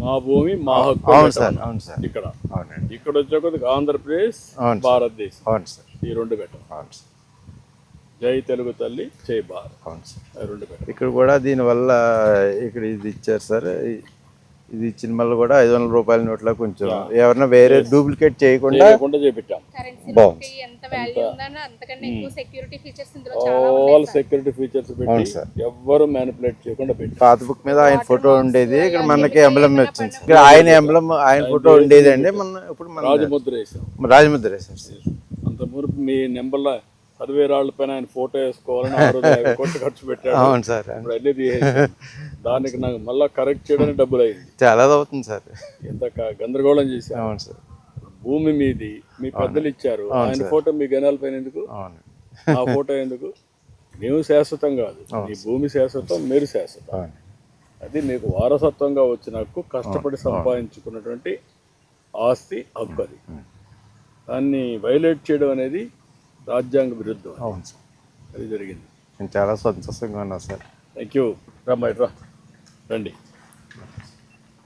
మా భూమి మా హక్కు. అవును సార్, అవును సార్. ఇక్కడ అవునండి. ఇక్కడ వచ్చే కొద్దిగా ఆంధ్రప్రదేశ్, అవును సార్. భారతదేశం, అవును సార్. ఈ రెండు పెట్టాం. అవును సార్. జై తెలుగు తల్లి, జై భారత్, అవును సార్. ఈ రెండు పెట్టాం. ఇక్కడ కూడా దీనివల్ల ఇక్కడ ఇది ఇచ్చారు సార్. ఇది ఇచ్చిన వల్ల కూడా 500 రూపాయల నోట్లో కొంచెం ఎవరన్నా వేరే డూప్లికేట్ చేయకుండా చేపించాం. బాగుంది. ఎంత వాల్యూ ఉందన్న అంతకన్నా ఎక్కువ సెక్యూరిటీ ఫీచర్స్ ఇందులో చాలా ఉన్నాయి ఆల్ సెక్యూరిటీ ఫీచర్స్ పెట్టి ఎవ్వరు మ్యానిపులేట్ చేయకుండా పెట్టి. పాత బుక్ మీద ఆయన ఫోటో ఉండేది, ఇక్కడ మనకి ఎంబ్లం వచ్చింది. ఇక్కడ ఆయన ఎంబ్లం, ఆయన ఫోటో ఉండేది అండి. మన ఇప్పుడు మన రాజముద్ర వేసాం. రాజముద్ర వేసాం సార్. అంత మురుపు మీ నెంబర్లో 10,000 రాళ్ళ పైన ఆయన ఫోటో వేసుకోవాలని 6 కోట్లు ఖర్చు పెట్టాడు. అవును సార్. ఇప్పుడు అన్నీ తీసేసి దానికి నాకు మళ్ళీ కరెక్ట్ చేయడానికి డబ్బులు అయింది. చాలా అవుతుంది సార్. ఎంత గందరగోళం చేశాను. అవును సార్. భూమి మీది మీ పెద్దలు ఇచ్చారు, ఆయన ఫోటో మీ గనాల పైన ఎందుకు? అవును. ఆ ఫోటో ఎందుకు? మేము శాశ్వతం కాదు, ఈ భూమి శాశ్వతం, మీరు శాశ్వతం. అది మీకు వారసత్వంగా వచ్చిన హక్కు, కష్టపడి సంపాదించుకున్నటువంటి ఆస్తి హక్కు. అది దాన్ని వైలేట్ చేయడం అనేది రాజ్యాంగ విరుద్ధం. అవును సార్. అది జరిగింది. నేను చాలా సంతోషంగా ఉన్నా సార్. Thank you. రా రండి.